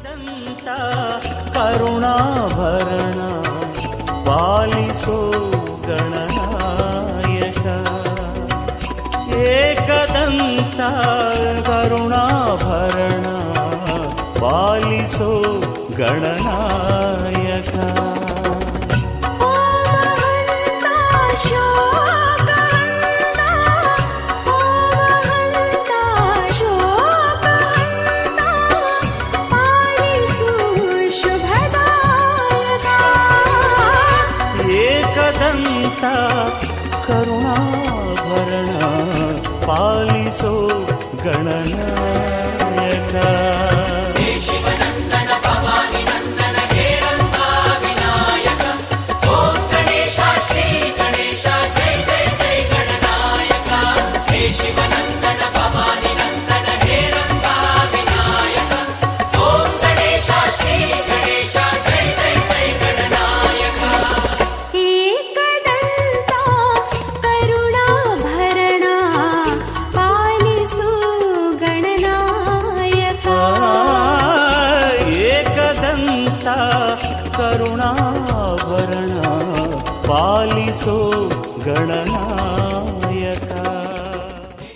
ಏಕದಂತ ಕರುಣಾಭರಣ ಪಾಲಿಸೋ ಗಣನಾಯಕ. ಏಕದಂತ ಕರುಣಾಭರಣ ಪಾಲಿಸೋ ಗಣನಾಯಕ. ಏಕದಂತ ಕರುಣಾಭರಣ ಪಾಲಿಸೋ ಗಣನಾಯಕ. ಶಿವನಂದನ ಭವಾನಿ ನಂದನ ಹೇ ರಂಗಾ ವಿನಾಯಕ. ಓಂ ಗಣೇಶ ಶ್ರೀ ಗಣೇಶ ಜೈ ಜೈ ಜೈ ಗಣನಾಯಕ. ಹೇ ಶಿವನಂದನ ಭವಾನಿ ನಂದನ ಹೇ ರಂಗಾ ವಿನಾಯಕ. ಓಂ ಗಣೇಶ ಶ್ರೀ ಗಣೇಶ ಜೈ ಜೈ ಜೈ ಗಣನಾಯಕ. ಏಕದಂತ ಕರುಣಾಭರಣ ಪಾಲಿಸು ಗಣನಾಯಕ. ಏಕದಂತ ಕರುಣಾಭರಣ ಪಾಲಿಸೋ ಗಣನಾಯಕ.